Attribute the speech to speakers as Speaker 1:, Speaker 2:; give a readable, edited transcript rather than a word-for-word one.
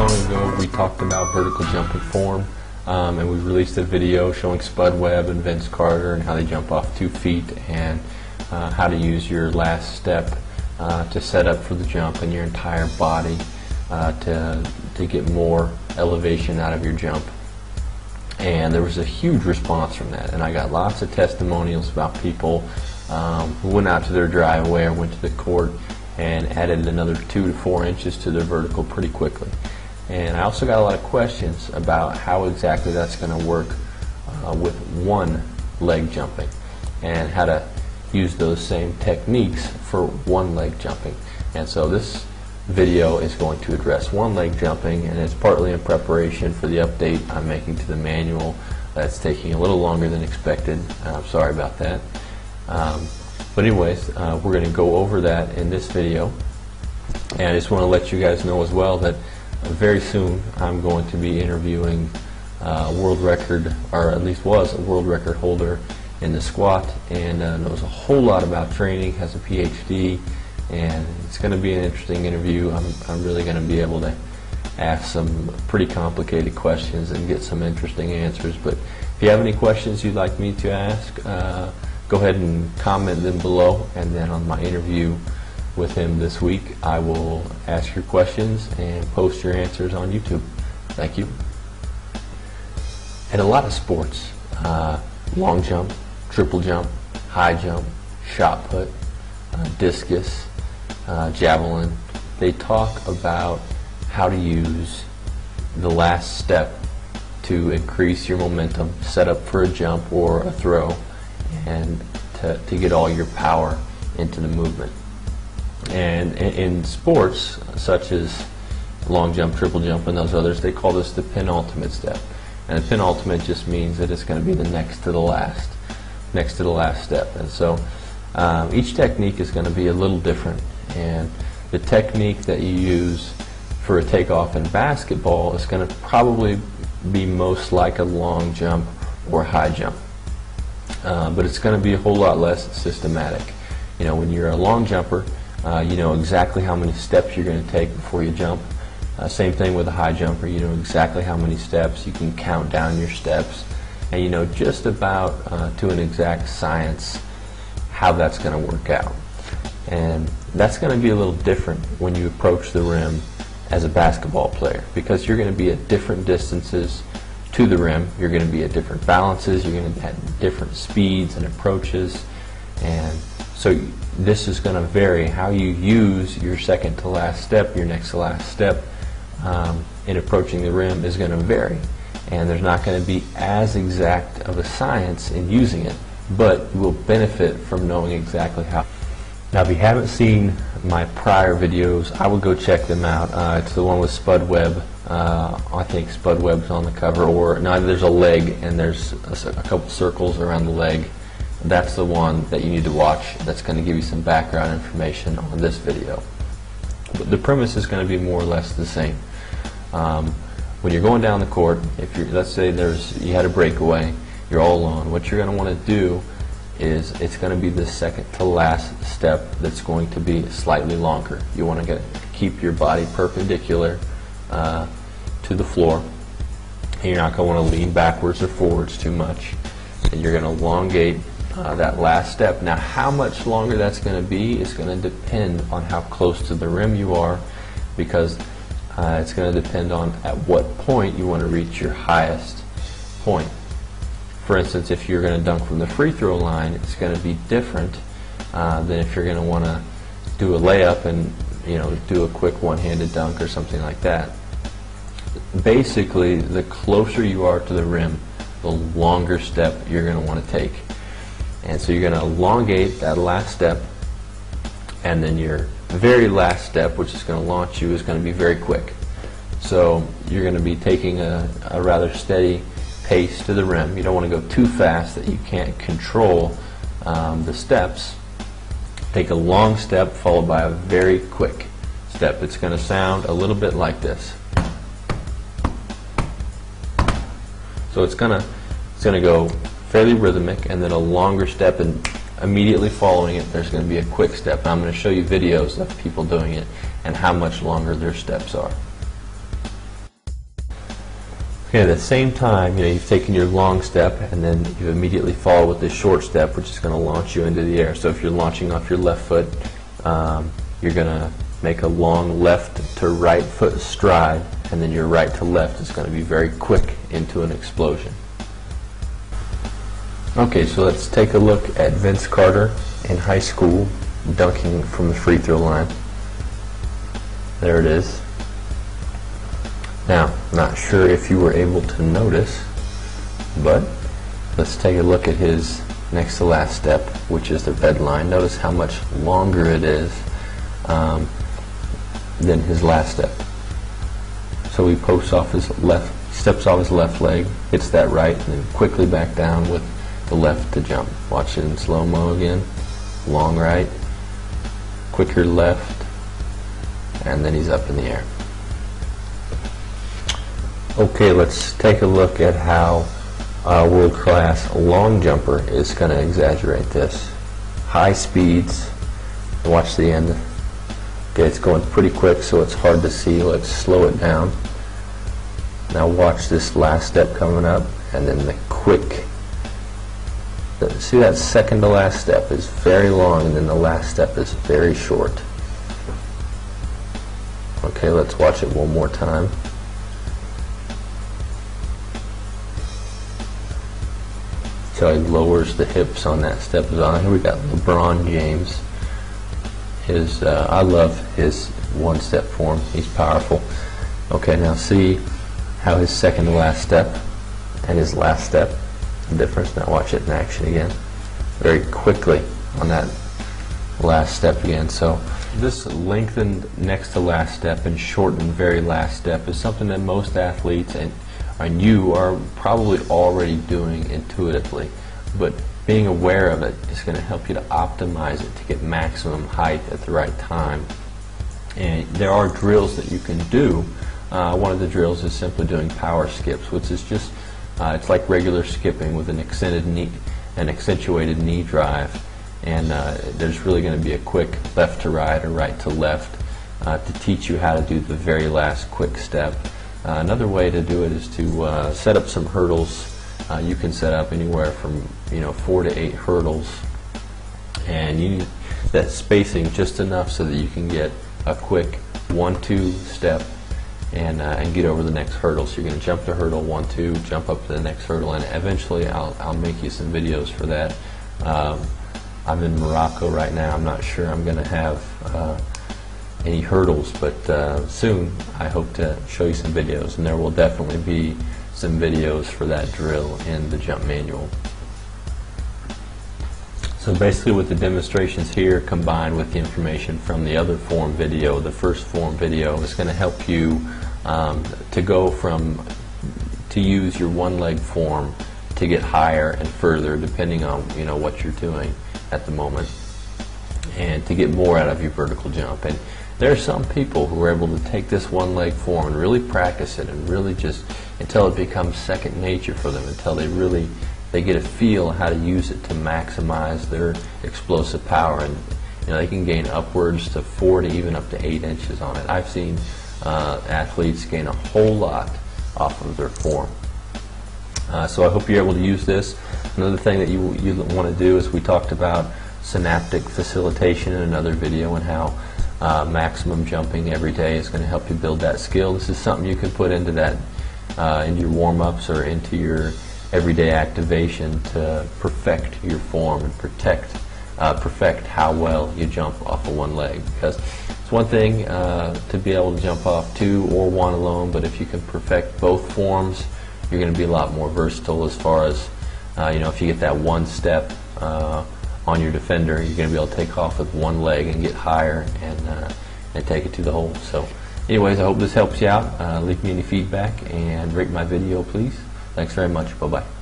Speaker 1: long ago we talked about vertical jumping form, and we released a video showing Spud Webb and Vince Carter and how they jump off 2 feet and how to use your last step to set up for the jump and your entire body to get more elevation out of your jump. And there was a huge response from that, and I got lots of testimonials about people who went out to their driveway or went to the court and added another 2 to 4 inches to their vertical pretty quickly. And I also got a lot of questions about how exactly that's going to work with one leg jumping and how to use those same techniques for one leg jumping. And so this video is going to address one leg jumping, and it's partly in preparation for the update I'm making to the manual that's taking a little longer than expected. I'm sorry about that. But anyways, we're going to go over that in this video, and I just want to let you guys know as well that very soon I'm going to be interviewing a world record, or at least was a world record holder in the squat, and knows a whole lot about training, has a PhD, and it's going to be an interesting interview. I'm really going to be able to ask some pretty complicated questions and get some interesting answers. But if you have any questions you'd like me to ask, go ahead and comment them below, and then on my interview with him this week I will ask your questions and post your answers on YouTube. Thank you. In a lot of sports, long jump, triple jump, high jump, shot put, discus, javelin, they talk about how to use the last step to increase your momentum, set up for a jump or a throw, and to get all your power into the movement. And in sports such as long jump, triple jump, and those others, they call this the penultimate step. And the penultimate just means that it's going to be the next to the last step. And so each technique is going to be a little different, and the technique that you use for a takeoff in basketball is going to probably be most like a long jump or high jump. But it's going to be a whole lot less systematic. You know, when you're a long jumper, you know exactly how many steps you're going to take before you jump. Same thing with a high jumper. You know exactly how many steps. You can count down your steps, and you know just about to an exact science how that's going to work out. And that's going to be a little different when you approach the rim as a basketball player, because you're going to be at different distances to the rim. You're going to be at different balances. You're going to have different speeds and approaches, and so this is going to vary. How you use your second to last step, your next to last step in approaching the rim is going to vary, and there's not going to be as exact of a science in using it, but you will benefit from knowing exactly how. Now, if you haven't seen my prior videos, I would go check them out. It's the one with Spud Webb. I think Spud Webb's on the cover, or no, there's a leg and there's a couple circles around the leg. That's the one that you need to watch. That's going to give you some background information on this video. But the premise is going to be more or less the same. When you're going down the court, if you're, let's say you had a breakaway, you're all alone, what you're going to want to do is it's going to be the second to last step that's going to be slightly longer. You want to keep your body perpendicular to the floor, and you're not going to want to lean backwards or forwards too much, and you're going to elongate that last step. Now, how much longer that's going to be is going to depend on how close to the rim you are, because it's going to depend on at what point you want to reach your highest point. For instance, if you're going to dunk from the free throw line, it's going to be different than if you're going to want to do a layup and do a quick one-handed dunk or something like that. Basically, the closer you are to the rim, the longer step you're going to want to take. And so you're going to elongate that last step, and then your very last step, which is going to launch you, is going to be very quick. So you're going to be taking a rather steady pace to the rim. You don't want to go too fast that you can't control the steps. Take a long step followed by a very quick step. It's going to sound a little bit like this. So it's going to go fairly rhythmic, and then a longer step, and immediately following it there's going to be a quick step. And I'm going to show you videos of people doing it and how much longer their steps are. Okay, at the same time, you've taken your long step and then you immediately follow with this short step, which is going to launch you into the air. So if you're launching off your left foot, you're going to make a long left to right foot stride, and then your right to left is going to be very quick into an explosion. Okay, so let's take a look at Vince Carter in high school dunking from the free throw line. There it is. Now, I'm not sure if you were able to notice, but let's take a look at his next to last step, which is the red line. Notice how much longer it is than his last step. So he posts off his left, steps off his left leg, hits that right, and then quickly back down with the left to jump. Watch it in slow-mo again. Long right, quicker left, and then he's up in the air. Okay, let's take a look at how a world-class long jumper is going to exaggerate this. High speeds. Watch the end. Okay, it's going pretty quick, so it's hard to see. Let's slow it down. Now watch this last step coming up, and then the quick. See, that second to last step is very long, and then the last step is very short. Okay, let's watch it one more time. So he lowers the hips on that step. Here we got LeBron James. I love his one-step form. He's powerful. Okay, now see how his second to last step and his last step, the difference. Now watch it in action again. Very quickly on that last step again. So this lengthened next to last step and shortened very last step is something that most athletes and you are probably already doing intuitively, but being aware of it is going to help you to optimize it to get maximum height at the right time. And there are drills that you can do. One of the drills is simply doing power skips, which is just it's like regular skipping with an accentuated knee drive, and there's really going to be a quick left to right or right to left to teach you how to do the very last quick step. Another way to do it is to set up some hurdles. You can set up anywhere from 4 to 8 hurdles, and you need that spacing just enough so that you can get a quick 1-2 step and get over the next hurdle. So you're going to jump the hurdle 1-2, jump up to the next hurdle, and eventually I'll make you some videos for that. I'm in Morocco right now. I'm not sure I'm going to have any hurdles, but soon I hope to show you some videos, and there will definitely be some videos for that drill in the jump manual. So basically with the demonstrations here combined with the information from the other form video, the first form video, is going to help you to use your one leg form to get higher and further depending on what you're doing at the moment, and to get more out of your vertical jump. And there are some people who are able to take this one leg form and really practice it, and really just until it becomes second nature for them, until they get a feel how to use it to maximize their explosive power, and they can gain upwards to 4 to even up to 8 inches on it. I've seen athletes gain a whole lot off of their form. So I hope you're able to use this. Another thing that you want to do is we talked about synaptic facilitation in another video, and how maximum jumping every day is going to help you build that skill. This is something you can put into into your warm-ups or into your everyday activation to perfect your form and perfect how well you jump off of one leg. Because it's one thing to be able to jump off 2 or 1 alone, but if you can perfect both forms, you're going to be a lot more versatile as far as if you get that one step on your defender, you're going to be able to take off with one leg and get higher and take it to the hole. So anyways, I hope this helps you out. Leave me any feedback and rate my video, please. Thanks very much. Bye-bye.